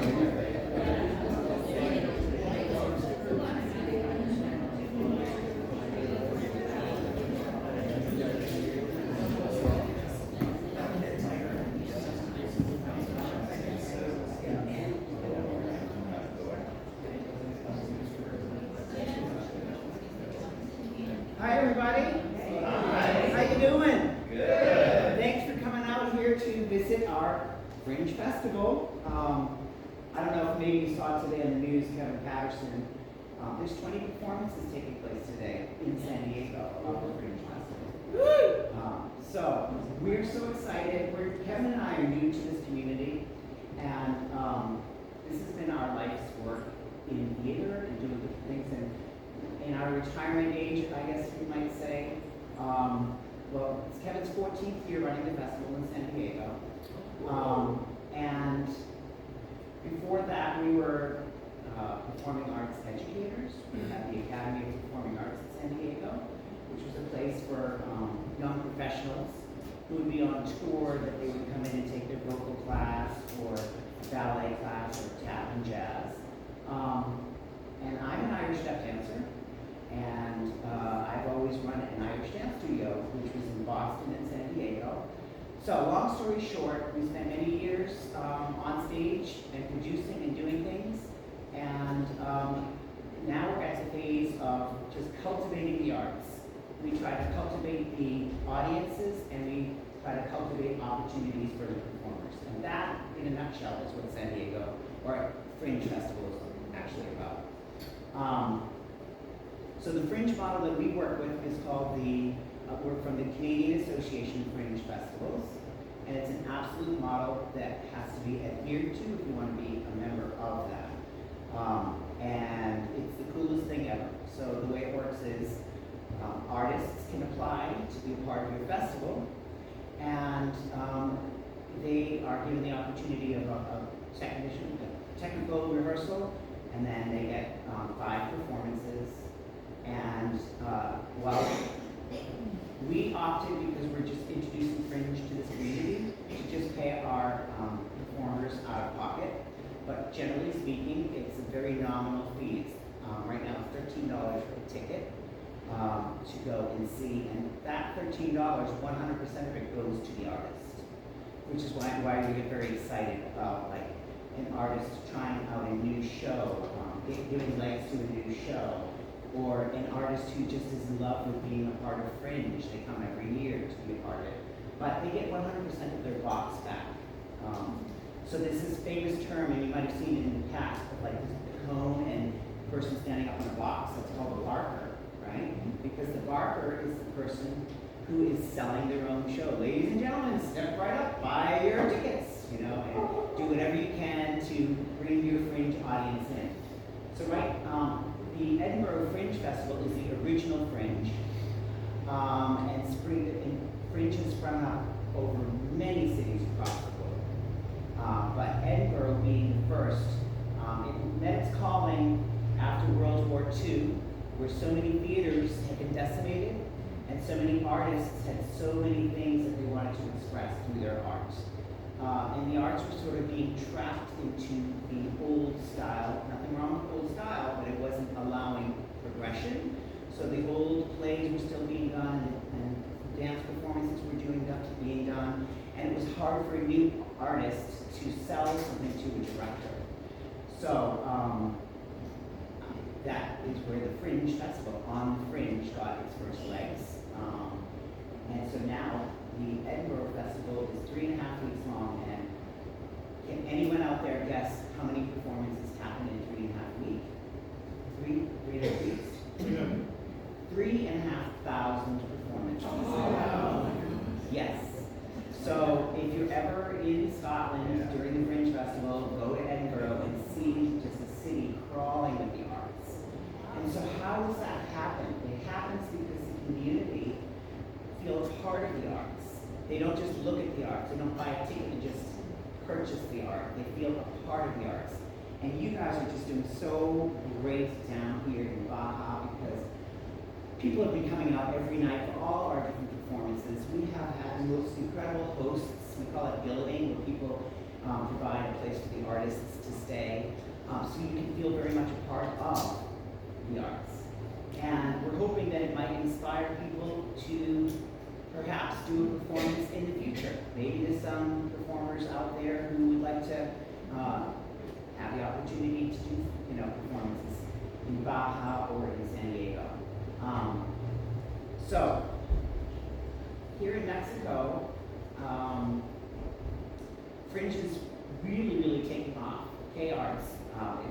Hi, everybody. Hi. How you doing? Good. Thanks for coming out here to visit our Fringe Festival. I don't know if maybe you saw today on the news, Kevin Patterson. There's 20 performances taking place today in San Diego of the Fringe Festival. So we're so excited. Kevin and I are new to this community, and this has been our life's work in theater and doing different things. And in our retirement age, I guess you might say. Well, it's Kevin's 14th year running the festival in San Diego. And before that, we were performing arts educators. We had the Academy of Performing Arts in San Diego, which was a place for young professionals who would be on tour, that they would come in and take their vocal class or ballet class or tap and jazz. And I'm an Irish step dancer. And I've always run an Irish dance studio, which was in Boston and San Diego. So long story short, we spent many years on stage and producing and doing things. And now we're at the phase of just cultivating the arts. We try to cultivate the audiences, and we try to cultivate opportunities for the performers. And that, in a nutshell, is what San Diego, or Fringe Festival, is actually about. So the Fringe model that we work with is called we're from the Canadian Association of Fringe Festivals, and it's an absolute model that has to be adhered to if you want to be a member of that. And it's the coolest thing ever. So the way it works is artists can apply to be a part of your festival, and they are given the opportunity of a technical rehearsal, and then they get 5 performances. And well, we opted, because we're just introducing Fringe to this community, to just pay our performers out of pocket. But generally speaking, it's a very nominal fee. Right now it's $13 for a ticket to go and see. And that $13, 100% of it goes to the artist, which is why we get very excited about like an artist trying out a new show, giving legs to a new show. Or an artist who just is in love with being a part of Fringe. They come every year to be a part of it. But they get 100% of their box back. So there's this famous term, and you might have seen it in the past, of like the cone and the person standing up in a box. That's called a barker, right? Because the barker is the person who is selling their own show. Ladies and gentlemen, step right up, buy your tickets, and do whatever you can to bring your Fringe audience in. So the Edinburgh Fringe Festival is the original Fringe, and Fringe has sprung up over many cities across the world. But Edinburgh being the first, it met its calling after World War II, where so many theaters had been decimated, and so many artists had so many things that they wanted to express through their art. And the arts were sort of being trapped into the old style. Nothing wrong with old style, but it wasn't allowing progression. So the old plays were still being done, and dance performances were being done, and it was hard for a new artist to sell something to a director. So that is where the Fringe Festival on the Fringe got its first legs. And so now the Edinburgh Festival is 3.5 weeks long, and can anyone out there guess how many performances happen in 3.5 weeks? 3.5 weeks? 3,500 performances. Wow. Yes. So if you're ever in Scotland during the Fringe Festival, go to Edinburgh and see just a city crawling with the arts. And so how does that happen? It happens because the community feels part of the arts. They don't just look at the arts. They don't buy a ticket and just purchase the art. They feel a part of the arts. And you guys are just doing so great down here in Baja, because people have been coming out every night for all our different performances. We have had the most incredible hosts. We call it billeting, where people provide a place for the artists to stay, so you can feel very much a part of the arts. And we're hoping that it might inspire people to perhaps do a performance in the future. Maybe there's some performers out there who would like to have the opportunity to do, performances in Baja or in San Diego. So, here in Mexico, Fringe is really, really taking off. K-Arts,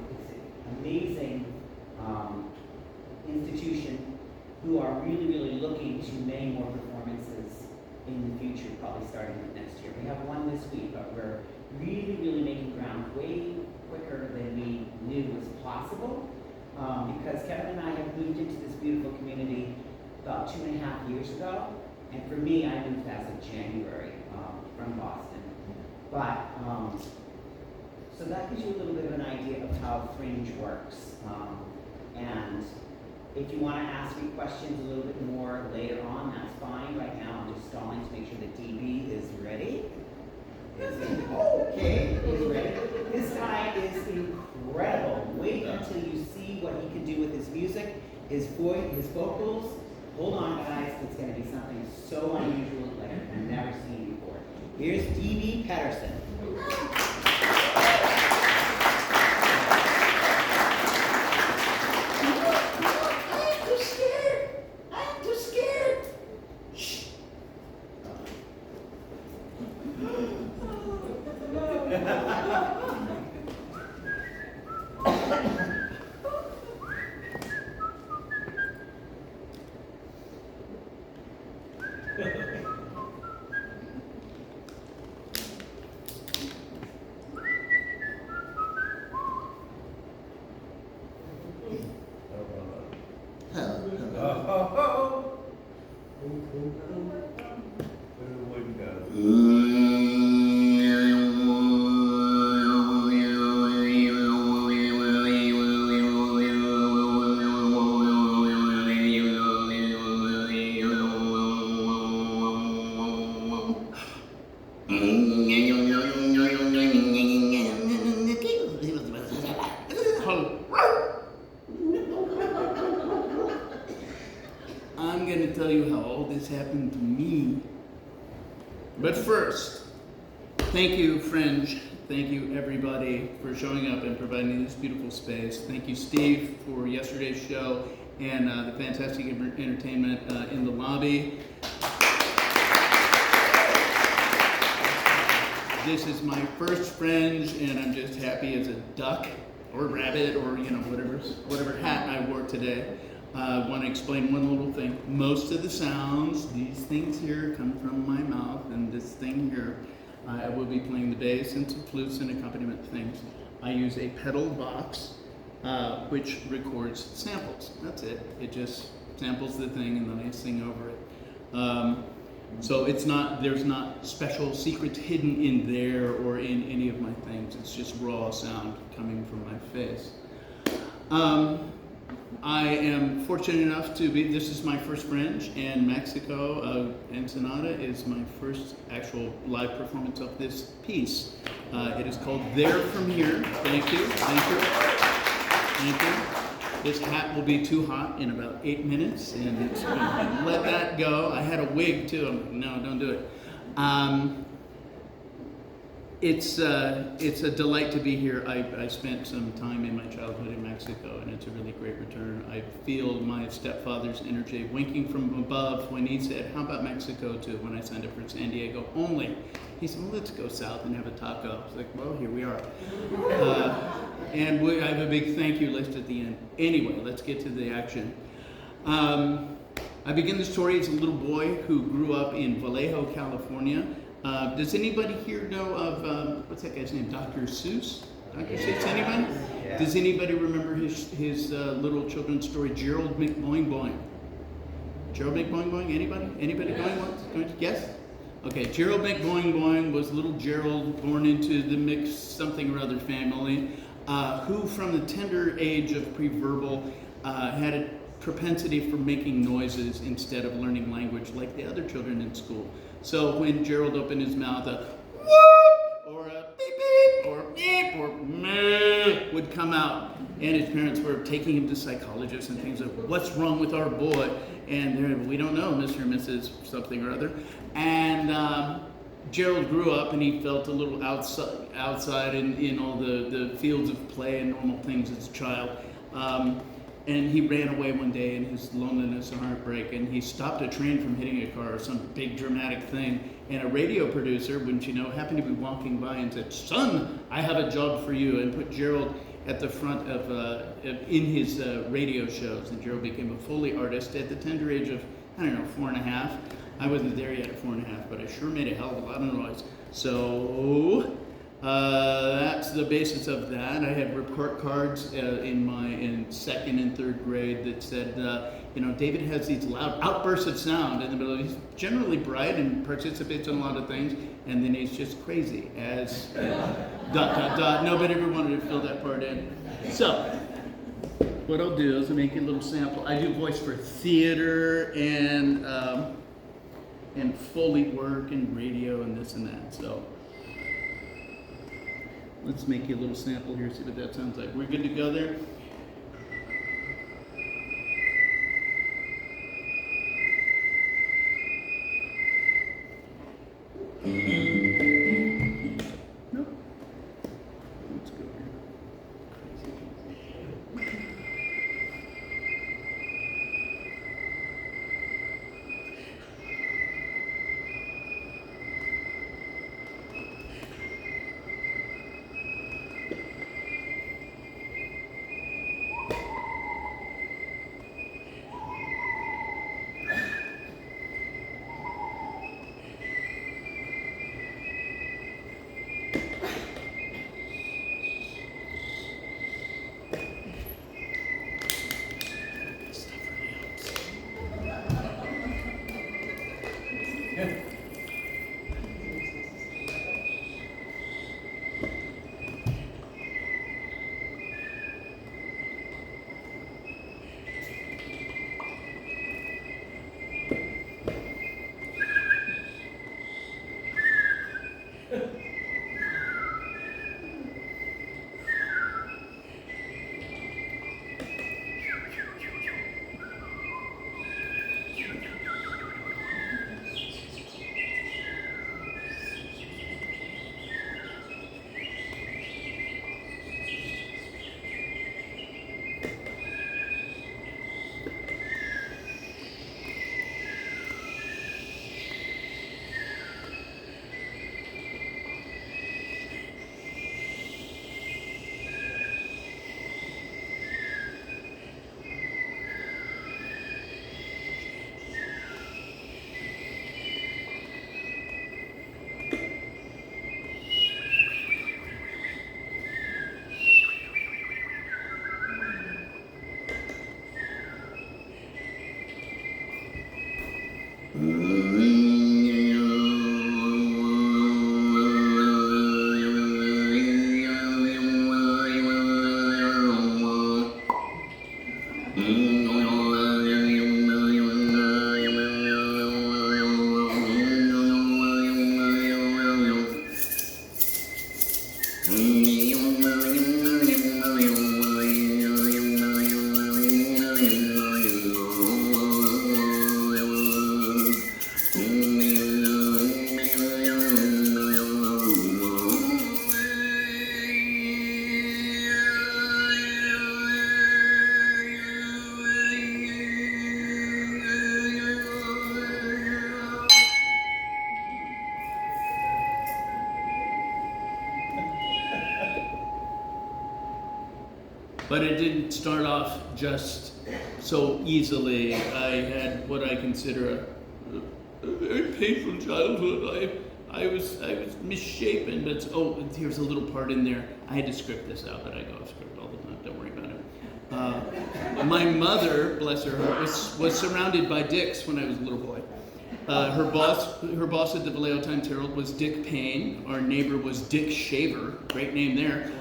it's an amazing institution who are really, really looking to many more performances in the future, probably starting next year. We have one this week, but we're really, really making ground way quicker than we knew was possible, because Kevin and I have moved into this beautiful community about 2.5 years ago, and for me, I moved as of January from Boston. But, so that gives you a little bit of an idea of how Fringe works. And if you want to ask me questions a little bit more later on, that's fine. Right now, I'm just stalling to make sure that DB is ready. Okay, he's ready. This guy is incredible. Wait until you see what he can do with his music, his voice, his vocals. Hold on, guys. It's going to be something so unusual like I've never seen before. Here's DB Pedersen. I'm going to tell you how all this happened to me. But first, thank you, Fringe. Thank you, everybody, for showing up and providing this beautiful space. Thank you, Steve, for yesterday's show and the fantastic entertainment in the lobby. This is my first Fringe, and I'm just happy as a duck or rabbit or whatever hat I wore today. I want to explain one little thing. Most of the sounds, these things here, come from my mouth, and this thing here, I will be playing the bass and some flutes and accompaniment things. I use a pedal box, which records samples. That's it. It just samples the thing, and then I sing over it. So there's not special secrets hidden in there or in any of my things. It's just raw sound coming from my face. I am fortunate enough this is my first Fringe, and Mexico, Ensenada is my first actual live performance of this piece. It is called There From Here. Thank you, thank you, thank you. This hat will be too hot in about 8 minutes, and it's gonna let that go. I had a wig too. I'm like, no, don't do it. It's a delight to be here. I spent some time in my childhood in Mexico, and it's a really great return. I feel my stepfather's energy winking from above when he said, "How about Mexico too?" When I signed up for San Diego only. He said, "Well, let's go south and have a taco." I was like, "Well, here we are." And I have a big thank you list at the end. Anyway, let's get to the action. I begin the story as a little boy who grew up in Vallejo, California. Does anybody here know of, what's that guy's name, Dr. Seuss? Dr. Seuss, anybody? Yeah. Does anybody remember his little children's story, Gerald McBoing Boing? Gerald McBoing Boing, anybody? Anybody going to guess? Okay, Gerald McBoing Boing was little Gerald born into the mixed something or other family, who from the tender age of pre-verbal had a propensity for making noises instead of learning language like the other children in school. So when Gerald opened his mouth, a whoop, or a beep beep, or beep, or meh, would come out, and his parents were taking him to psychologists and things like, what's wrong with our boy? And they're, we don't know, Mr. and Mrs. something or other. And Gerald grew up, and he felt a little outside in all the fields of play and normal things as a child. And he ran away one day in his loneliness and heartbreak, and he stopped a train from hitting a car or some big dramatic thing. And a radio producer, wouldn't you know, happened to be walking by and said, "Son, I have a job for you," and put Gerald at the front of in his radio shows. And Gerald became a Foley artist at the tender age of, I don't know, 4.5. I wasn't there yet at 4.5, but I sure made a hell of a lot of noise. So that's the basis of that. I had report cards in second and third grade that said, David has these loud outbursts of sound in the middle. He's generally bright and participates in a lot of things, and then he's just crazy as ... Nobody ever wanted to fill that part in. So what I'll do is I'll make a little sample. I do voice for theater and Foley work and radio and this and that. So let's make you a little sample here, see what that sounds like. We're good to go there? Nope. Let's go here. But it didn't start off just so easily. I had what I consider a very painful childhood. I was misshapen, but here's a little part in there. I had to script this out, but I go off script all the time, don't worry about it. My mother, bless her heart, was surrounded by dicks when I was a little boy. Her boss at the Vallejo Times Herald was Dick Payne. Our neighbor was Dick Shaver, great name there,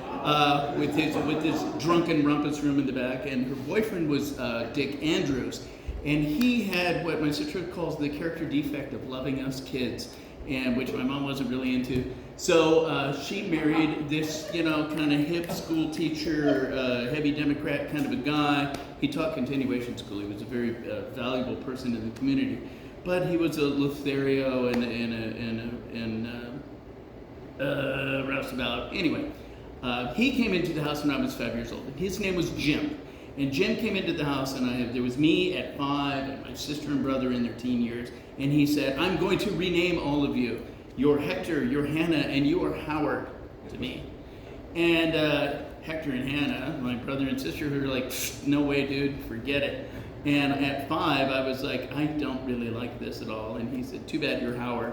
with his drunken rumpus room in the back. And her boyfriend was Dick Andrews, and he had what my sister calls the character defect of loving us kids. and which my mom wasn't really into. So she married this, kind of hip school teacher, heavy Democrat kind of a guy. He taught continuation school. He was a very valuable person in the community, but he was a Lothario and roustabout. Anyway, he came into the house when I was 5 years old. His name was Jim. And Jim came into the house, and there was me at 5, and my sister and brother in their teen years, and he said, I'm going to rename all of you. You're Hector, you're Hannah, and you are Howard to me. And Hector and Hannah, my brother and sister, were like, no way, dude, forget it. And at 5, I was like, I don't really like this at all. And he said, too bad you're Howard.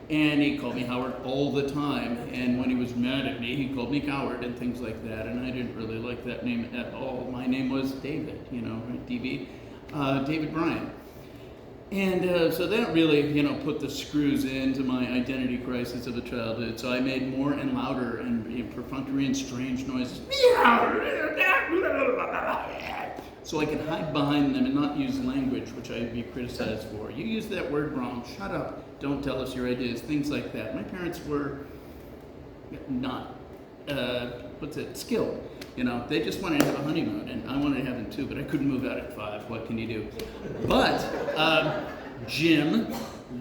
And he called me Howard all the time. And when he was mad at me, he called me coward and things like that. And I didn't really like that name at all. My name was David, right? DB, David Bryan. And so that really, put the screws into my identity crisis of a childhood. So I made more and louder and perfunctory and strange noises. So I could hide behind them and not use language, which I'd be criticized for. You use that word wrong. Shut up. Don't tell us your ideas. Things like that. My parents were not, skilled. They just wanted to have a honeymoon, and I wanted to have them too, but I couldn't move out at 5. What can you do? But Jim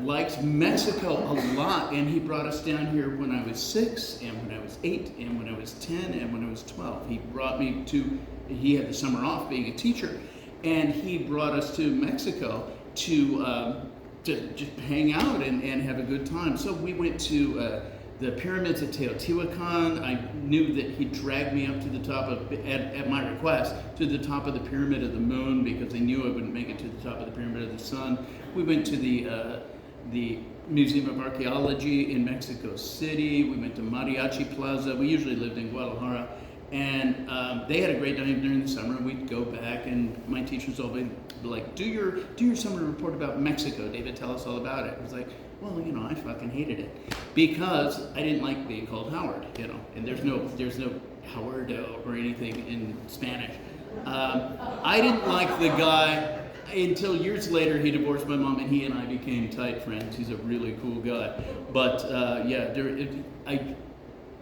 liked Mexico a lot, and he brought us down here when I was 6, and when I was 8, and when I was 10, and when I was 12. He brought me he had the summer off being a teacher, and he brought us to Mexico to just hang out and have a good time. So we went to the pyramids at Teotihuacan. I knew that he dragged me up to the top at my request, to the top of the Pyramid of the Moon, because they knew I wouldn't make it to the top of the Pyramid of the Sun. We went to the Museum of Archaeology in Mexico City. We went to Mariachi Plaza. We usually lived in Guadalajara. And they had a great time during the summer. We'd go back, and my teachers always be like, do your summer report about Mexico, David, tell us all about it. I was like, well, I fucking hated it, because I didn't like being called Howard, and there's no Howardo or anything in Spanish. I didn't like the guy until years later. He divorced my mom, and he and I became tight friends. He's a really cool guy. But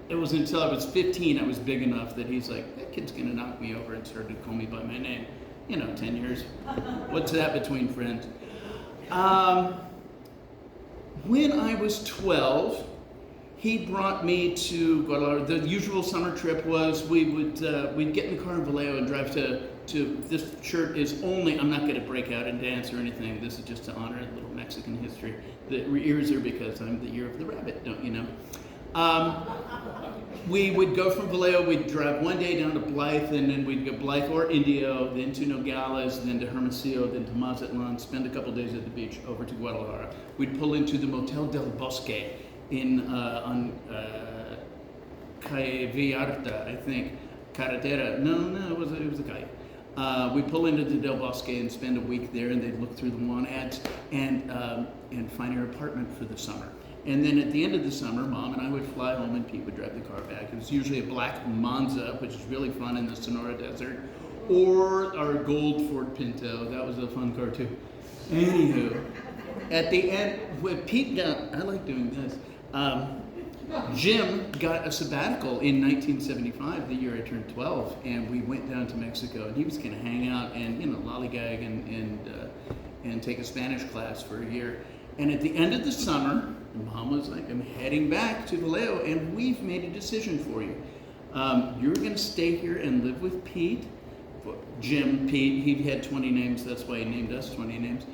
it was until I was 15 I was big enough that he's like, that kid's gonna knock me over, and started to call me by my name. 10 years. What's that between friends? When I was 12, he brought me to Guadalajara. The usual summer trip was we'd get in the car in Vallejo and drive to this shirt is only, I'm not going to break out and dance or anything. This is just to honor a little Mexican history. The ears are because I'm the year of the rabbit, don't you know? We would go from Vallejo, we'd drive one day down to Blythe, and then we'd go Blythe or Indio, then to Nogales, then to Hermosillo, then to Mazatlan, spend a couple days at the beach, over to Guadalajara. We'd pull into the Motel del Bosque on Calle Villarta, I think. Carretera. No, it was a calle. We pull into the Del Bosque and spend a week there, and they'd look through the want ads and find our apartment for the summer. And then at the end of the summer, Mom and I would fly home, and Pete would drive the car back. It was usually a black Monza, which is really fun in the Sonora Desert, or our gold Ford Pinto. That was a fun car too. Anywho, at the end, when Pete got, I like doing this. Jim got a sabbatical in 1975, the year I turned 12, and we went down to Mexico, and he was going to hang out and lollygag and take a Spanish class for a year. And at the end of the summer, Mom was like, I'm heading back to Vallejo, and we've made a decision for you. You're going to stay here and live with Pete. Jim, Pete, he had 20 names, that's why he named us 20 names.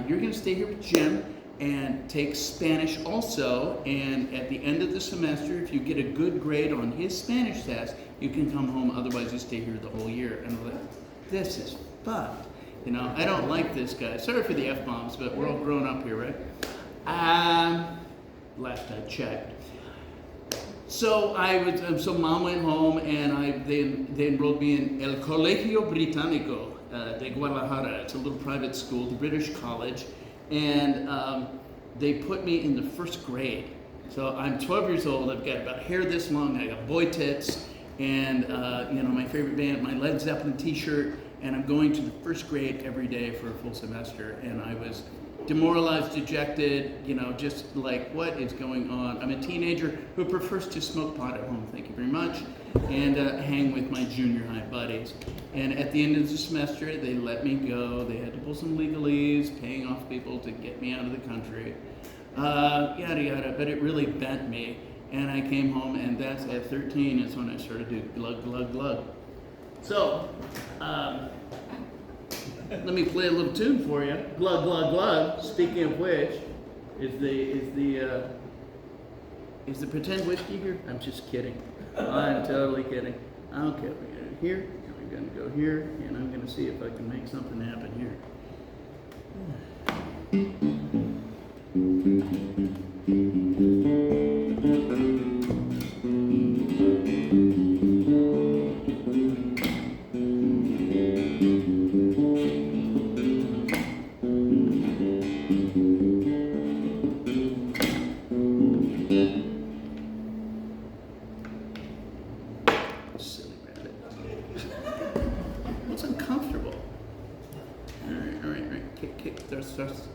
You're going to stay here with Jim and take Spanish also, and at the end of the semester, if you get a good grade on his Spanish test, you can come home, otherwise you stay here the whole year. And I'm like, this is fucked. I don't like this guy. Sorry for the F-bombs, but we're all grown up here, right? Last I checked. So Mom went home, and they enrolled me in El Colegio Británico de Guadalajara. It's a little private school, the British college, and they put me in the first grade. So I'm 12 years old. I've got about hair this long. I got boy tits, and my favorite band, my Led Zeppelin T-shirt. And I'm going to the first grade every day for a full semester, and I was demoralized, dejected, just like, what is going on? I'm a teenager who prefers to smoke pot at home, thank you very much, and hang with my junior high buddies. And at the end of the semester, they let me go. They had to pull some legalese, paying off people to get me out of the country, yada yada, but it really bent me. And I came home, and that's at 13 is when I started to do glug, glug, glug. So, let me play a little tune for you. Glug, glug, glug. Speaking of which, is the pretend whiskey here? I'm just kidding. I'm totally kidding. Okay, we're gonna go here, and we're gonna go here, and I'm gonna see if I can make something happen here. Silly rabbit. What's uncomfortable? All right. Kick, thrust.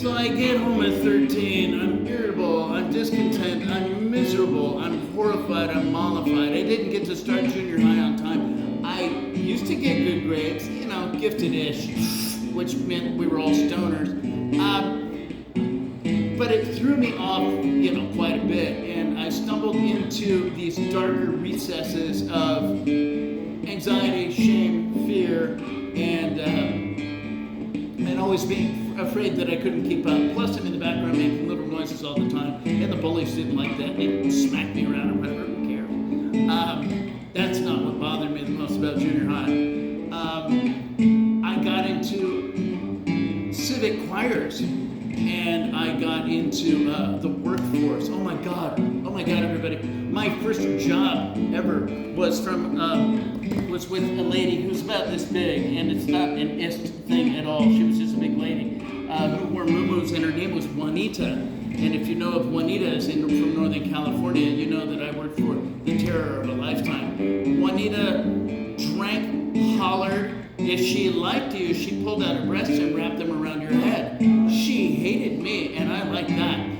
I get home at 13, I'm irritable, I'm discontent, I'm miserable, I'm horrified, I'm mollified. I didn't get to start junior high on time. I used to get good grades, gifted-ish, which meant we were all stoners. But it threw me off, quite a bit, and I stumbled into these darker recesses of anxiety, shame, fear, and always being afraid that I couldn't keep up. Plus, I'm in the background making little noises all the time, and the bullies didn't like that. They smacked me around or whatever, who cares? That's not what bothered me the most about junior high. I got into civic choirs, and I got into the workforce. Oh my God, everybody. My first job ever was was with a lady who's about this big, and it's not an ist thing at all. She was just a big lady who wore muumuus, and her name was Juanita. And if you know of Juanitas from Northern California, you know that I worked for the terror of a lifetime. Juanita drank, hollered. If she liked you, she pulled out her breasts and wrapped them around your head. She hated me, and I liked that.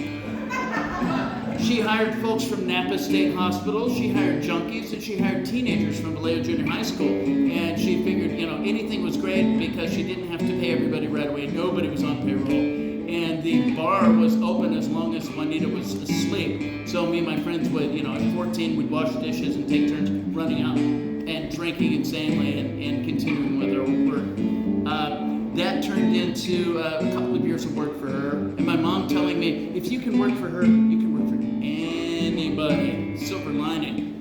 She hired folks from Napa State Hospital, she hired junkies, and she hired teenagers from Vallejo Junior High School. And she figured, anything was great because she didn't have to pay everybody right away. Nobody was on payroll. And the bar was open as long as Juanita was asleep. So me and my friends would, at 14, we'd wash dishes and take turns running out and drinking insanely and continuing with our work. That turned into a couple of years of work for her. And my mom telling me, if you can work for her, you can work for anybody. Silver lining.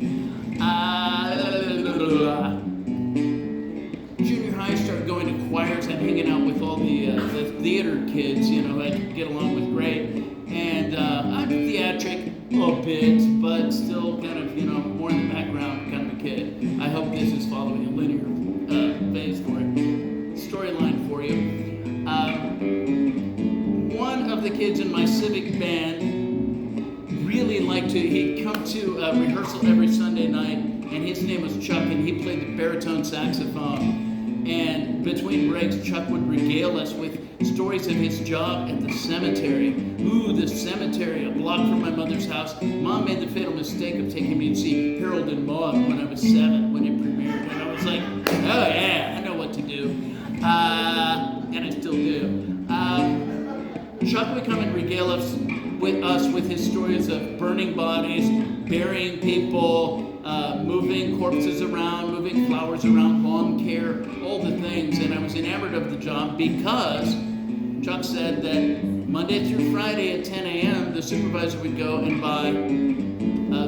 Junior high, started going to choirs and hanging out with all the theater kids, I could get along with great. And I'm theatric a bit, but still kind of, more in the background kind of a kid. I hope this is following a linear phase for it. Storyline for you. One of the kids in my civic band really liked to, he'd come to rehearsal every Sunday night, and his name was Chuck, and he played the baritone saxophone. And between breaks, Chuck would regale us with stories of his job at the cemetery. Ooh, the cemetery, a block from my mother's house. Mom made the fatal mistake of taking me to see Harold and Maude when I was 7, when it premiered. And I was like, oh yeah, I know what to do. And I still do. Chuck would come and regale us with his stories of burning bodies, burying people, moving corpses around, moving flowers around, lawn care, all the things. And I was enamored of the job because Chuck said that Monday through Friday at 10 a.m., the supervisor would go and buy,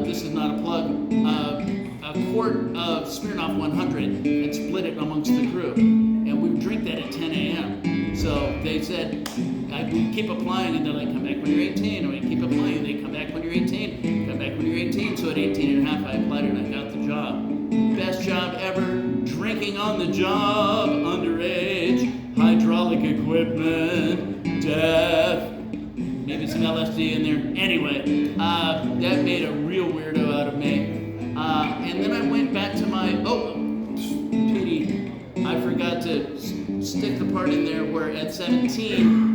this is not a plug, a quart of Smirnoff 100 and split it amongst the crew. And we would drink that at 10 a.m. So they said, we keep applying, and they're like, come back when you're 18. Or we keep applying, and they come back when you're 18. Come back when you're 18. So at 18 and a half, I applied and I got the job. Best job ever. Drinking on the job, underage, hydraulic equipment, death, maybe some LSD in there. Anyway, that made a real weirdo out of me. And then I went back to my, pity, I forgot to stick the part in there where at 17,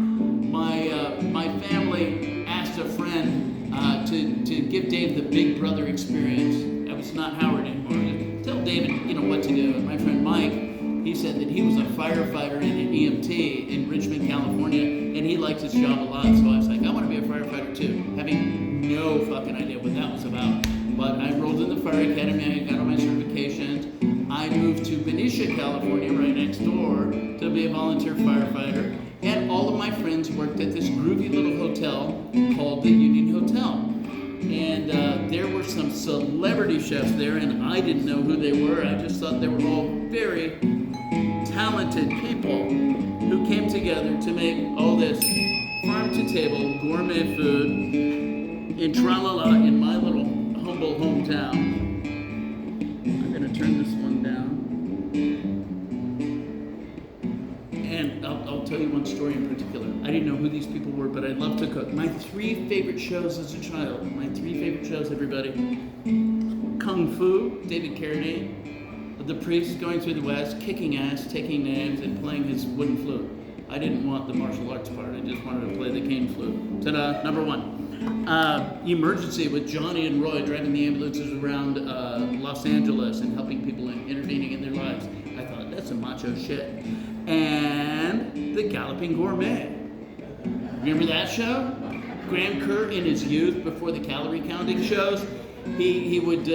my family asked a friend to give Dave the Big Brother experience. I was not Howard anymore. Tell David, what to do. And my friend Mike, he said that he was a firefighter and an EMT in Richmond, California, and he liked his job a lot. So I was like, I want to be a firefighter too, having no fucking idea what that was about. But I enrolled in the fire academy, I got all my certifications. I moved to Benicia, California, right next door, to be a volunteer firefighter. And all of my friends worked at this groovy little hotel called the Union Hotel. And there were some celebrity chefs there, and I didn't know who they were. I just thought they were all very talented people who came together to make all this farm-to-table gourmet food in Tralala in my little humble hometown. I'm going to turn this one down. And I'll tell you one story in particular. I didn't know who these people were, but I loved to cook. My 3 favorite shows as a child. My 3 favorite shows, everybody. Kung Fu, David Carradine. The Priest going through the West, kicking ass, taking names, and playing his wooden flute. I didn't want the martial arts part. I just wanted to play the cane flute. Ta-da, number 1. Emergency with Johnny and Roy driving the ambulances around Los Angeles and helping people and intervening in their lives. I thought, that's some macho shit. And The Galloping Gourmet. Remember that show? Graham Kerr in his youth, before the calorie counting shows, he would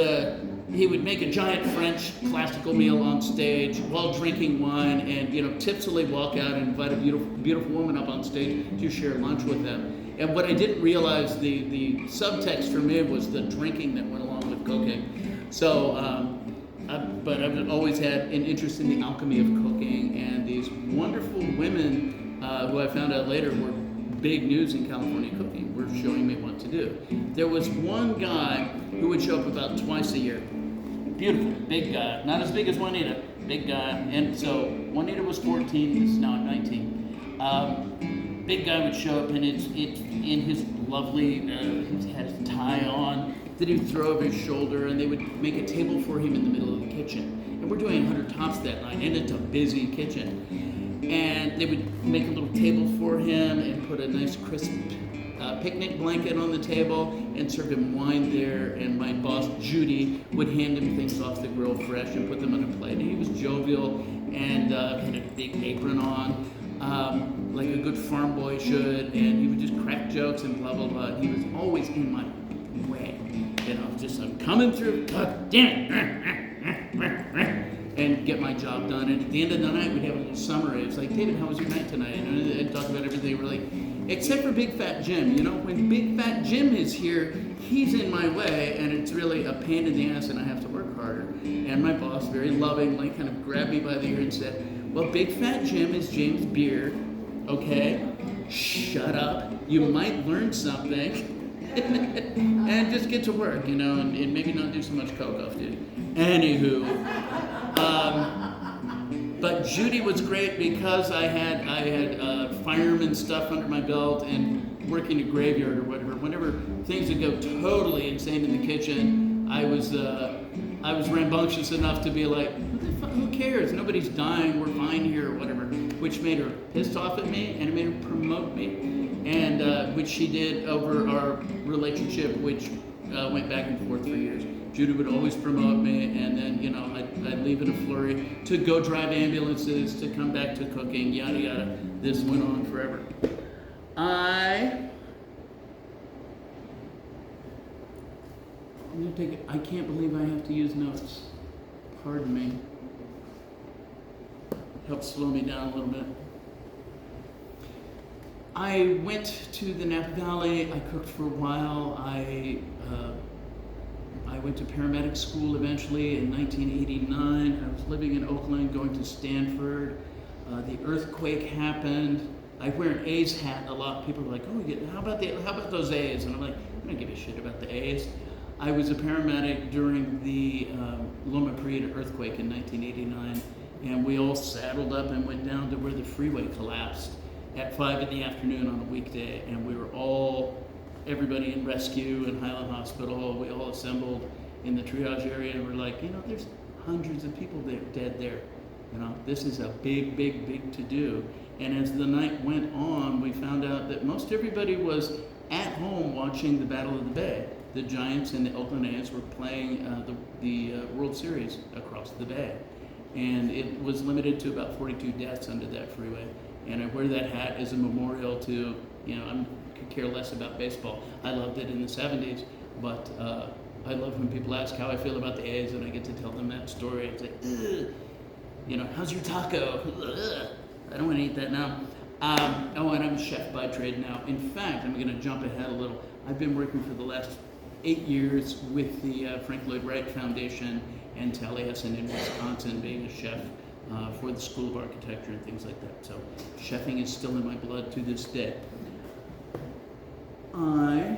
make a giant French classical meal on stage while drinking wine, and tipsily walk out and invite a beautiful woman up on stage to share lunch with them. And what I didn't realize, the subtext for me was the drinking that went along with cooking. So, but I've always had an interest in the alchemy of cooking, and these wonderful women who I found out later were big news in California cooking, were showing me what to do. There was one guy who would show up about twice a year. Beautiful, big guy, not as big as Juanita, big guy. And so Juanita was 14, this is now 19. Big guy would show up, and it's in his lovely, he had his tie on, that he would throw over his shoulder, and they would make a table for him in the middle of the kitchen. And we're doing 100 tops that night, and it's a busy kitchen. And they would make a little table for him and put a nice crisp picnic blanket on the table and served him wine there. And my boss, Judy, would hand him things off the grill fresh and put them on a plate. And he was jovial and had a big apron on, like a good farm boy should. And he would just crack jokes and blah, blah, blah. He was always in my way. Just I'm coming through, God damn it, and get my job done. And at the end of the night, we'd have a little summary. It was like, David, how was your night tonight? And I'd talk about everything. We're like, except for Big Fat Jim. When Big Fat Jim is here, he's in my way, and it's really a pain in the ass, and I have to work harder. And my boss, very lovingly, kind of grabbed me by the ear and said, well, Big Fat Jim is James Beard, okay? Shut up. You might learn something. And just get to work, and maybe not do so much coke off duty. Anywho, but Judy was great because I had fireman stuff under my belt and working a graveyard or whatever. Whenever things would go totally insane in the kitchen, I was rambunctious enough to be like, who cares? Nobody's dying. We're fine here or whatever. Which made her pissed off at me and it made her promote me. And which she did over our relationship, which went back and forth for years. Judy would always promote me, and then, I'd leave in a flurry to go drive ambulances, to come back to cooking, yada, yada. This went on forever. I can't believe I have to use notes. Pardon me. Helps slow me down a little bit. I went to the Napa Valley. I cooked for a while. I went to paramedic school eventually in 1989. I was living in Oakland, going to Stanford. The earthquake happened. I wear an A's hat a lot. People are like, "Oh, how about those A's?" And I'm like, I don't give a shit about the A's. I was a paramedic during the Loma Prieta earthquake in 1989, and we all saddled up and went down to where the freeway collapsed at 5 p.m. on a weekday, and we were everybody in rescue in Highland Hospital, we all assembled in the triage area, and we're like, there's hundreds of people dead there. This is a big, big, big to-do. And as the night went on, we found out that most everybody was at home watching the Battle of the Bay. The Giants and the Oakland A's were playing the World Series across the Bay. And it was limited to about 42 deaths under that freeway. And I wear that hat as a memorial to, I could care less about baseball. I loved it in the 70s, but I love when people ask how I feel about the A's and I get to tell them that story. It's like, how's your taco? Ugh. I don't want to eat that now. And I'm a chef by trade now. In fact, I'm going to jump ahead a little. I've been working for the last 8 years with the Frank Lloyd Wright Foundation and Taliesin in Wisconsin, being a chef for the School of Architecture and things like that. So chefing is still in my blood to this day. I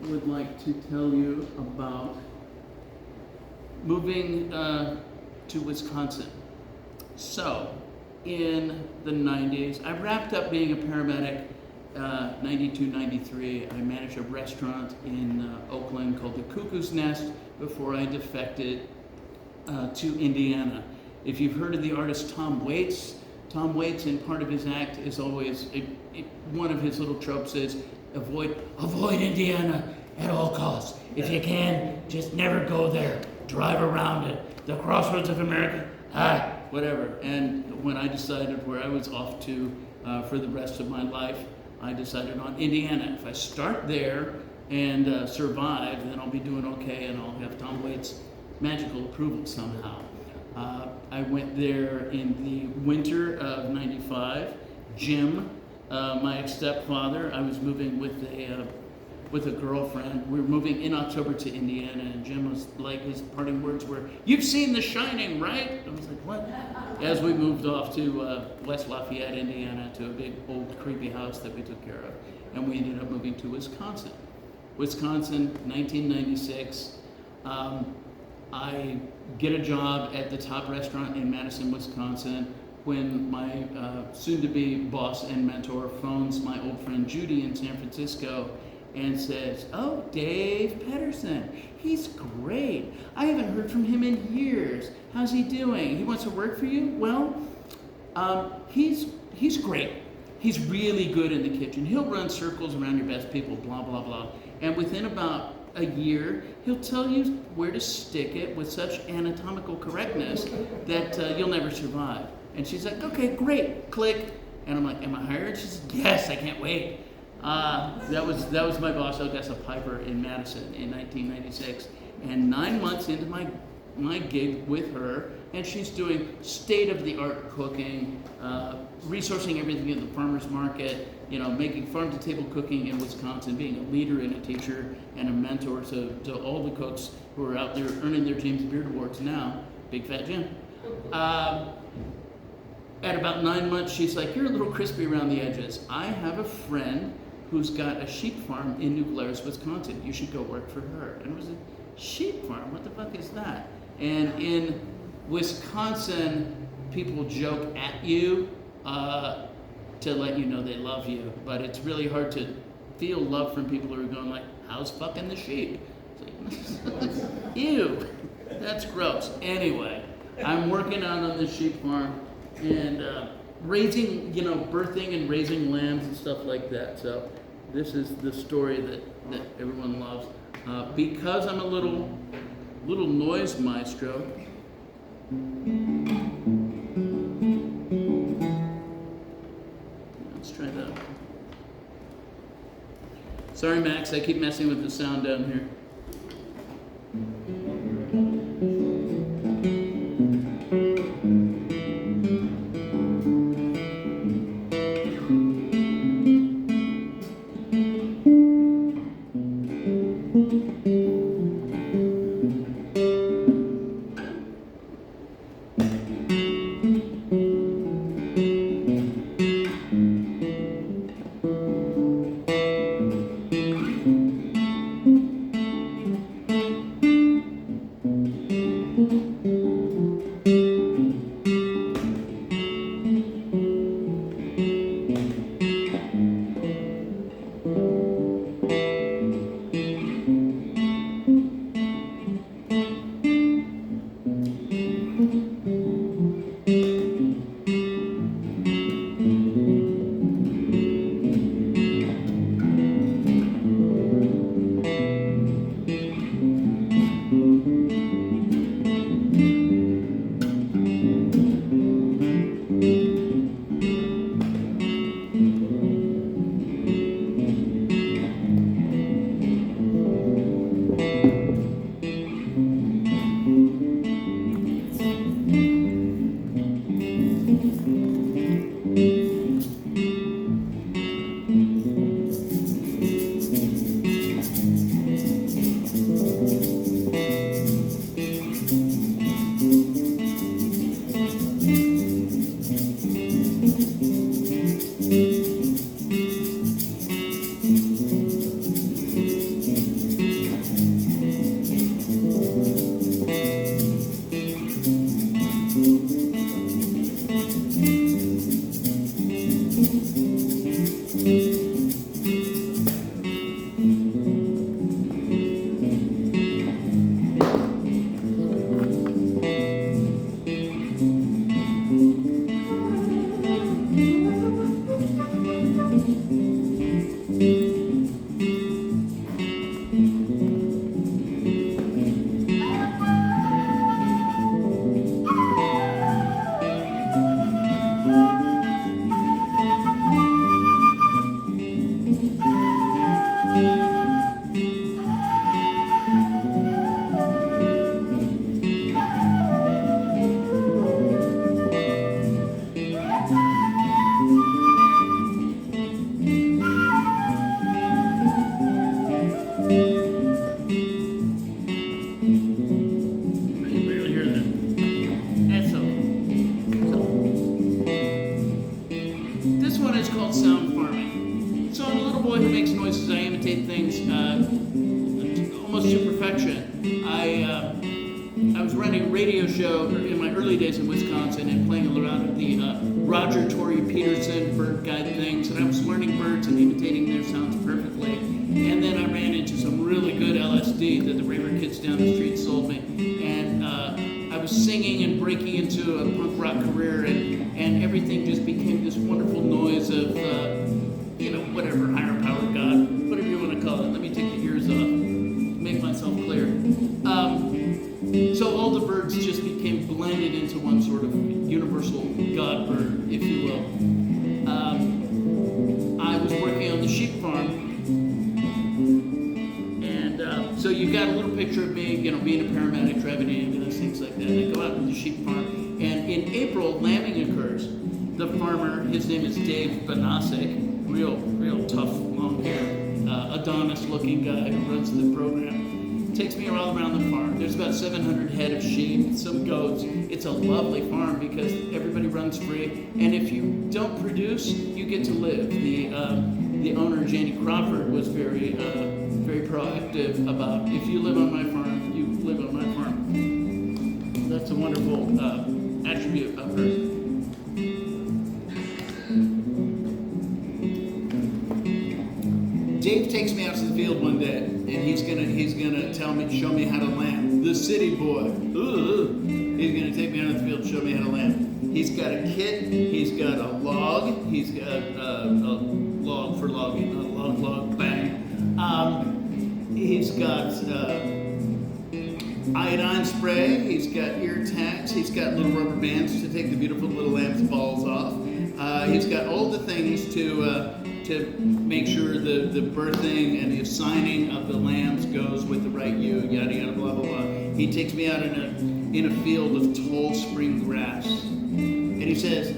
would like to tell you about moving to Wisconsin. So in the 90s, I wrapped up being a paramedic 92, 93. I managed a restaurant in Oakland called the Cuckoo's Nest before I defected to Indiana. If you've heard of the artist Tom Waits in part of his act is always, one of his little tropes is, avoid Indiana at all costs. If you can, just never go there. Drive around it. The crossroads of America, whatever. And when I decided where I was off to for the rest of my life, I decided on Indiana. If I start there and survive, then I'll be doing okay and I'll have Tom Waits' magical approval somehow. I went there in the winter of 95. Jim, my ex-stepfather, I was moving with a girlfriend. We were moving in October to Indiana, and Jim was like, his parting words were, "You've seen The Shining, right?" I was like, "What?" As we moved off to West Lafayette, Indiana, to a big old creepy house that we took care of, and we ended up moving to Wisconsin. Wisconsin, 1996. I get a job at the top restaurant in Madison, Wisconsin, when my soon-to-be boss and mentor phones my old friend Judy in San Francisco and says, "Oh, Dave Pedersen, he's great. I haven't heard from him in years. How's he doing? He wants to work for you?" "Well, he's great. he's really good in the kitchen. He'll run circles around your best people, blah, blah, blah. And within about a year, he'll tell you where to stick it with such anatomical correctness that you'll never survive. And she's like, okay, great, click. And I'm like, am I hired? She said, yes, I can't wait. That was my boss, Odessa Piper, in Madison in 1996. And 9 months into my gig with her, and she's doing state-of-the-art cooking, resourcing everything in the farmer's market, making farm-to-table cooking in Wisconsin, being a leader and a teacher and a mentor to all the cooks who are out there earning their James Beard Awards now. Big Fat Jim. At about 9 months, she's like, you're a little crispy around the edges. I have a friend who's got a sheep farm in New Glarus, Wisconsin. You should go work for her. And it was a sheep farm. What the fuck is that? And in Wisconsin, people joke at you to let you know they love you. But it's really hard to feel love from people who are going like, how's fucking the sheep? It's like, ew, that's gross. Anyway, I'm working out on this sheep farm and raising, birthing and raising lambs and stuff like that. So this is the story that everyone loves. Because I'm a little noise maestro. Let's try that. Sorry, Max, I keep messing with the sound down here. Pedersen bird guide things, and I was learning birds and imitating their sounds perfectly. And then I ran into some really good LSD that the Raver kids down the street sold me. And I was singing and breaking into a punk rock career, and everything just became this wonderful noise of, whatever, higher power, God, whatever you want to call it. Let me take the ears off, make myself clear. So all the birds just became blended into one sort of universal God bird, if you will. I was working on the sheep farm, and so you got a little picture of me, being a paramedic, driving ambulance, things like that. And I go out to the sheep farm, and in April, lambing occurs. The farmer, his name is Dave Banasek, real tough, long hair, Adonis-looking guy who runs the program. Takes me all around the farm. There's about 700 head of sheep, some goats. It's a lovely farm because everybody runs free, and if you don't produce, you get to live. The owner, Janie Crawford, was very proactive about, if you live on my farm, you live on my farm. That's a wonderful attribute of her. Dave takes me out to the field one day, and he's gonna show me how to lamb. The city boy. Ooh. He's gonna take me out to the field and show me how to lamb. He's got a kit. He's got a log. He's got a log for logging. A log, bang. He's got iodine spray. He's got ear tags. He's got little rubber bands to take the beautiful little lamb's balls off. He's got all the things to make sure the birthing and the assigning of the lambs goes with the right ewe, yada yada, blah blah blah. He takes me out in a field of tall spring grass, and he says,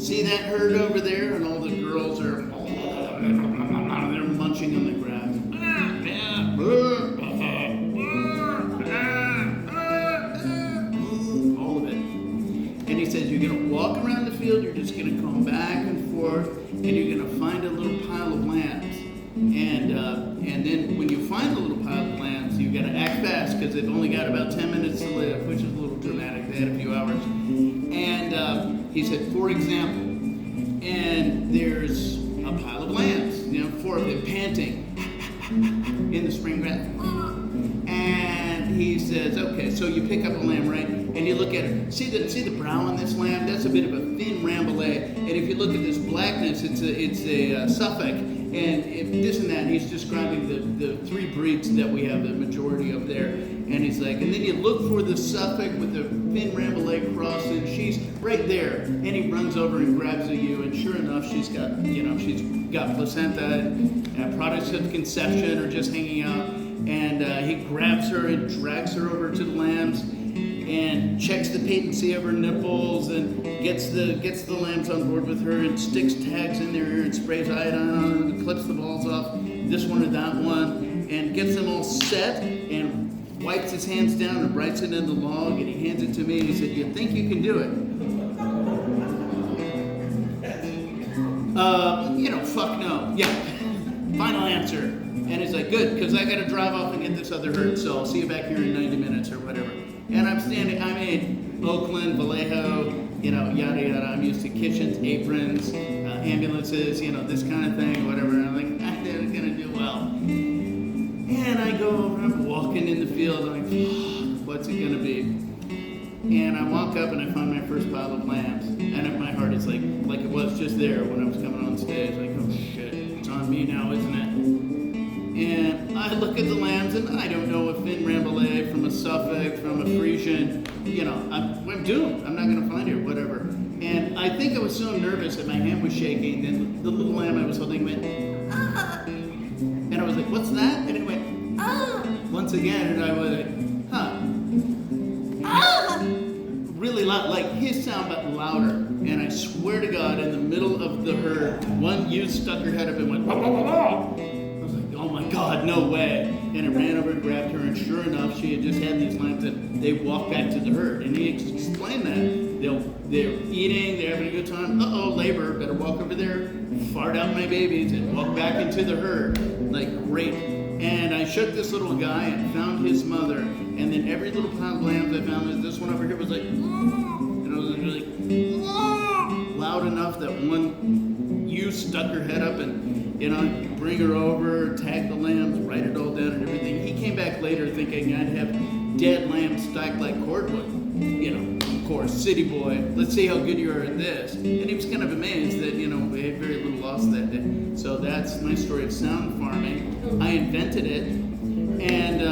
"See that herd over there?" And all the girls are they're munching on the grass. All of it. And he says, "You're gonna walk around the field. You're just gonna come back and forth, and you're going to find a little pile of lambs. And then when you find the little pile of lambs, you got to act fast because they've only got about 10 minutes to live, which is a little dramatic. They had a few hours." And he said, "For example, and there's a pile of lambs, 4 of them panting in the spring grass." And he says, "Okay, so you pick up a lamb, right? And you look at it. See the brown on this lamb? That's a bit of a thin Rambouillet. And if you look at this blackness, it's a Suffolk. And this and that." And he's describing the 3 breeds that we have, the majority of there. And he's like, and then you look for the Suffolk with the thin Rambouillet cross, and she's right there. And he runs over and grabs a ewe, and sure enough, she's got placenta and products of conception are just hanging out. And he grabs her and drags her over to the lambs, and checks the patency of her nipples, and gets the lambs on board with her, and sticks tags in their ear and sprays iodine on them, and clips the balls off, this one or that one, and gets them all set, and wipes his hands down and writes it in the log, and he hands it to me, and he said, "You think you can do it?" Fuck no. Yeah. Final answer. And he's like, "Good, because I got to drive off and get this other herd, so I'll see you back here in 90 minutes or whatever." And I'm Oakland, Vallejo, yada yada. I'm used to kitchens, aprons, ambulances, this kind of thing, whatever. And I'm like, they're gonna do well. And I go over, I'm walking in the field, I'm like, what's it gonna be? And I walk up and I find my first pile of lambs. And in my heart, it's like it was just there when I was coming on stage. Like, oh shit, it's on me now, isn't it? And I look at the lambs, and I don't know a thin Rambouillet from a Suffolk, from a Frisian. I'm doomed. I'm not going to find it, whatever. And I think I was so nervous that my hand was shaking. Then the little lamb I was holding went, "Ah!" And I was like, "What's that?" And it went, "Ah!" Once again, and I was like, "Huh." "Ah!" Really loud, like his sound, but louder. And I swear to God, in the middle of the herd, one ewe stuck her head up and went, "Wah, wah, wah, wah." Oh my God, no way. And I ran over and grabbed her, and sure enough, she had just had these lambs, and they walked back to the herd. And he explained that. They're eating, they're having a good time. Uh-oh, labor, better walk over there, fart out my babies, and walk back into the herd. Like, great. And I shook this little guy and found his mother, and then every little pile of lambs I found, this one over here was like, and I was really loud enough that one ewe stuck her head up and, bring her over, tag the lambs, write it all down and everything. He came back later thinking I'd have dead lamb stacked like cordwood. You know, of course, city boy, let's see how good you are at this. And he was kind of amazed that, you know, we had very little loss that day. So that's my story of sound farming. I invented it, and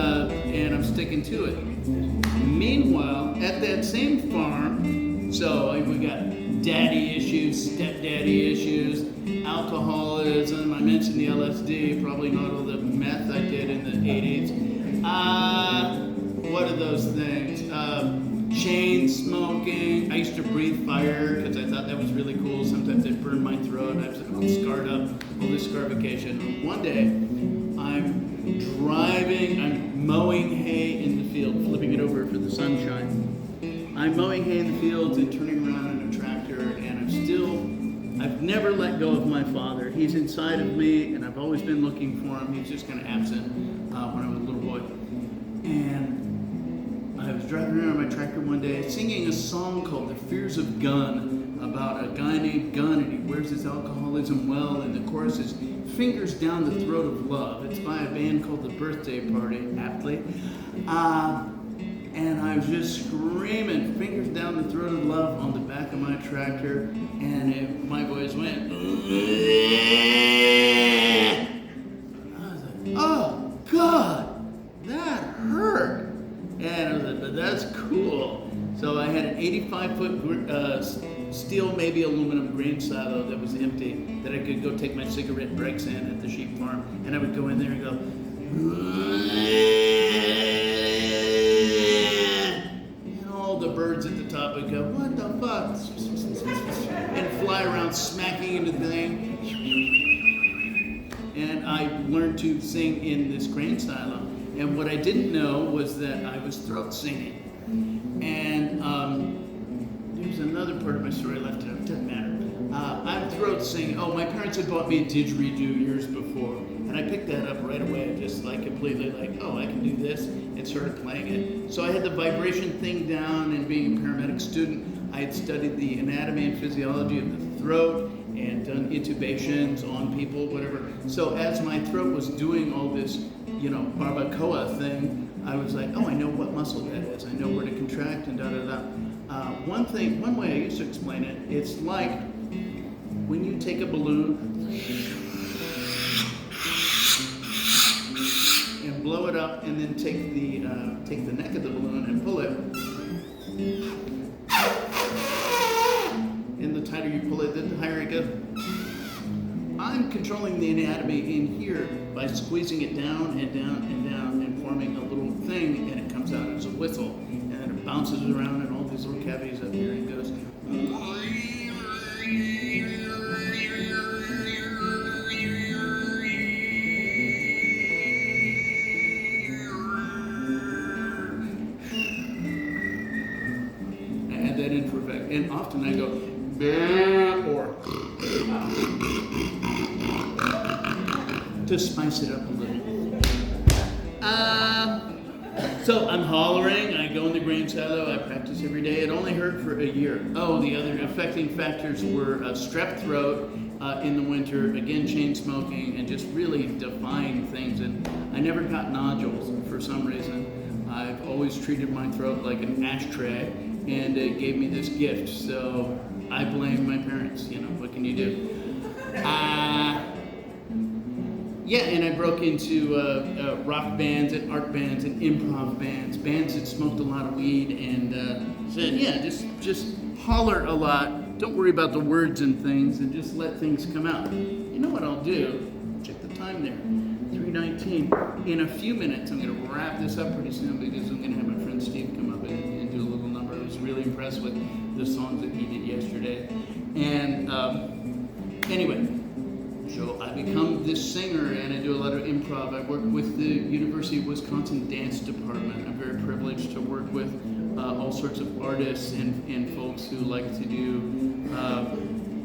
I'm sticking to it. Meanwhile, at that same farm, so we got daddy issues, stepdaddy issues, alcoholism. I mentioned the LSD, probably not all the meth I did in the 80s. What are those things? Chain smoking. I used to breathe fire because I thought that was really cool. Sometimes it burned my throat. I was all scarred up, all this scarification. One day, I'm mowing hay in the field, flipping it over for the sunshine. I'm mowing hay in the fields and turning around in a tractor, and I've never let go of my father. He's inside of me, and I've always been looking for him. He's just kind of absent when I was a little boy. And I was driving around my tractor one day singing a song called The Fears of Gun about a guy named Gun, and he wears his alcoholism well, and the chorus is Fingers Down the Throat of Love. It's by a band called The Birthday Party, aptly. And I was just screaming Fingers Down the Throat of Love on the back of my tractor, and my voice went, I was like, oh God, that hurt. And I was like, but that's cool. So I had an 85-foot steel, maybe aluminum grain silo that was empty, that I could go take my cigarette breaks in at the sheep farm, and I would go in there and go, and all the birds at the top would go, what the fuck? And fly around smacking into the thing. And I learned to sing in this grain silo. And what I didn't know was that I was throat singing. And there's another part of my story I left out, doesn't matter. I'm throat singing. Oh, my parents had bought me a didgeridoo years before. And I picked that up right away, just like completely like, oh, I can do this, and started playing it. So I had the vibration thing down, and being a paramedic student, I had studied the anatomy and physiology of the throat and done intubations on people, whatever. So as my throat was doing all this, you know, barbacoa thing, I was like, oh, I know what muscle that is. I know where to contract and da-da-da. One way I used to explain it, it's like when you take a balloon and blow it up and then take the neck of the balloon and pull it. And the tighter you pull it, the higher it goes. I'm controlling the anatomy in here by squeezing it down and down and down and forming a little thing, and it comes out as a whistle, and then it bounces around in all these little cavities up here and goes. And that in for effect. And often I go, or to spice it up a little. So I'm hollering, I go in the grain silo, I practice every day. It only hurt for a year. Oh, the other affecting factors were strep throat in the winter, again chain smoking, and just really defying things. And I never got nodules for some reason. I've always treated my throat like an ashtray, and it gave me this gift. So I blame my parents, you know, what can you do? Yeah, and I broke into rock bands and art bands and improv bands that smoked a lot of weed, and said, yeah, just holler a lot. Don't worry about the words and things, and just let things come out. You know what I'll do? Check the time there, 3:19. In a few minutes, I'm going to wrap this up pretty soon because I'm going to have my friend Steve come up and do a little number. I was really impressed with the songs that he did yesterday. And anyway, so I become this singer, and I do a lot of improv. I work with the University of Wisconsin Dance Department. I'm very privileged to work with all sorts of artists and folks who like to do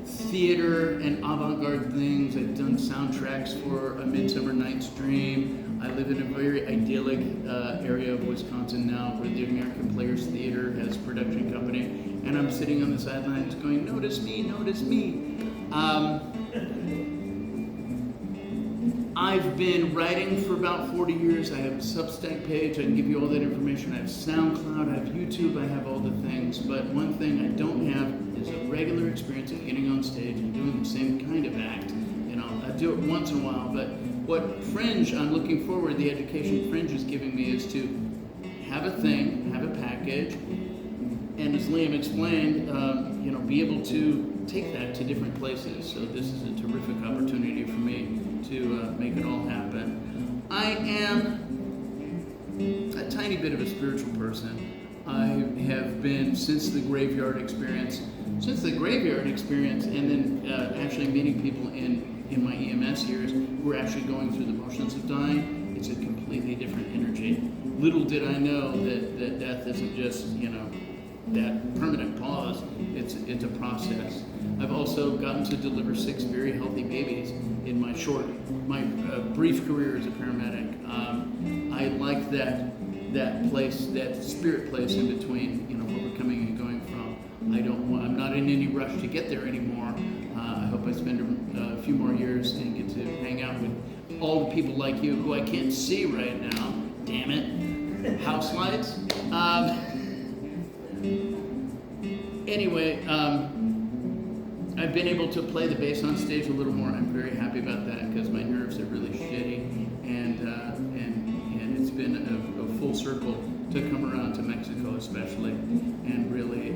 theater and avant-garde things. I've done soundtracks for A Midsummer Night's Dream. I live in a very idyllic area of Wisconsin now where the American Players Theater has a production company, and I'm sitting on the sidelines going, notice me, notice me. I I've been writing for about 40 years. I have a Substack page. I can give you all that information. I have SoundCloud. I have YouTube. I have all the things. But one thing I don't have is a regular experience of getting on stage and doing the same kind of act. You know, I do it once in a while. But what Fringe, I'm looking forward, the education Fringe is giving me is to have a thing, have a package, and as Liam explained, you know, be able to take that to different places. So this is a terrific opportunity for me to make it all happen. I am a tiny bit of a spiritual person. I have been since the graveyard experience, and then actually meeting people in my EMS years who are actually going through the motions of dying. It's a completely different energy. Little did I know that death isn't just, you know, that permanent pause. It's a process. I've also gotten to deliver 6 very healthy babies in my brief career as a paramedic. I like that place, that spirit place in between, you know, where we're coming and going from. I'm not in any rush to get there anymore. I hope I spend a few more years and get to hang out with all the people like you who I can't see right now. Damn it. House lights. Anyway, I've been able to play the bass on stage a little more. I'm very happy about that because my nerves are really shitty, and it's been a full circle to come around to Mexico, especially, and really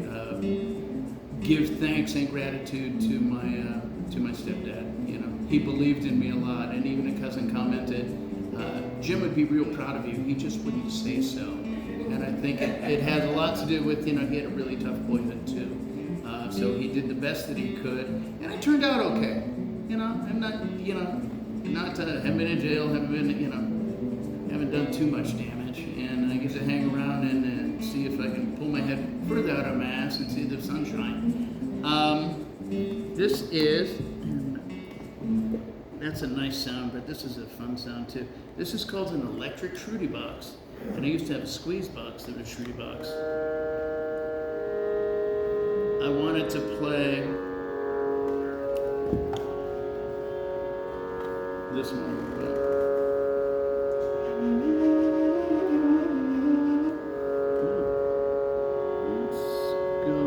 give thanks and gratitude to my stepdad. You know, he believed in me a lot, and even a cousin commented, "Jim would be real proud of you. He just wouldn't say so." And I think it has a lot to do with, you know, he had a really tough boyhood too. So he did the best that he could, and I turned out okay. You know, I'm not, you know, haven't been in jail, haven't done too much damage, and I get to hang around and see if I can pull my head further out of my ass and see the sunshine. This is, that's a nice sound, but this is a fun sound too. This is called an electric Shruti box. And I used to have a squeeze box that was a Shruti box. I wanted to play this one. Let's go.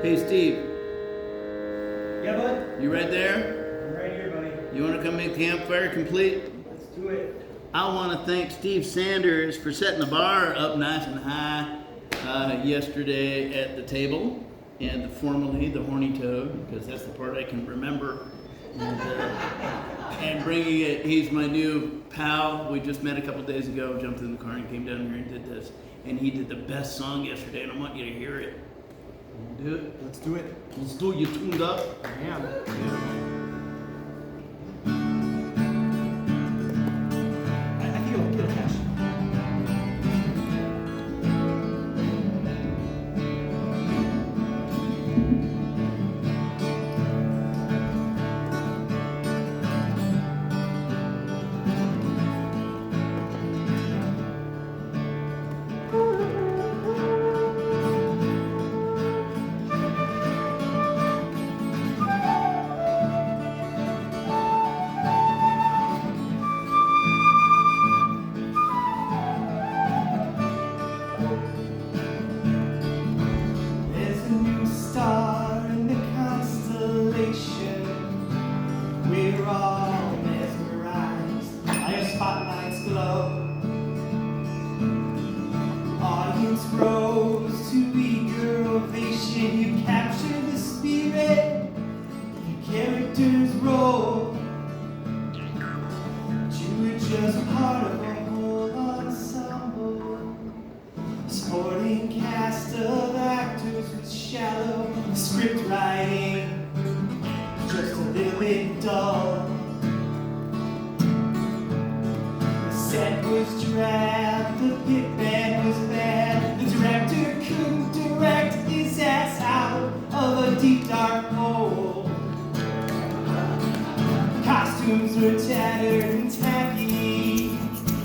Hey Steve, Yeah, bud? you right there? I'm right here, buddy. You want to come make campfire complete? Let's do it. I want to thank Steve Sanders for setting the bar up nice and high yesterday at the table, and formerly the Horny Toad, because that's the part I can remember. And bringing it, he's my new pal. We just met a couple days ago, jumped in the car and came down here and did this. And he did the best song yesterday, and I want you to hear it. Wanna do it? Let's do it. Let's do it. You tuned up? I am. I think it'll catch. There's a new star in the constellation. We're all mesmerized by your spotlight's glow. Audience rose to eager ovation. You captured the spirit, your characters roll. But you were just part of a whole ensemble. Sporting cast of actors with shallow script writing, just a little bit dull. The set was drab, the pit band was bad, the director couldn't direct his ass out of a deep dark hole. Costumes were tattered and tacky,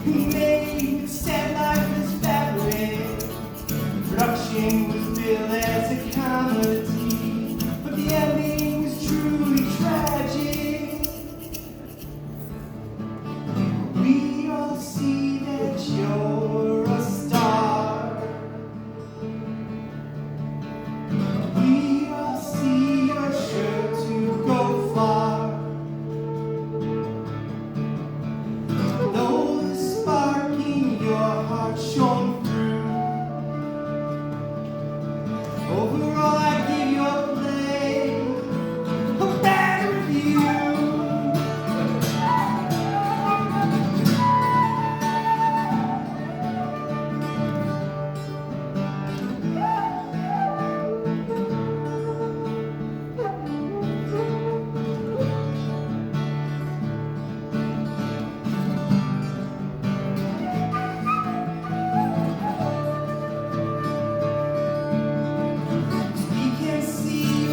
made set lifeless fabric. Production was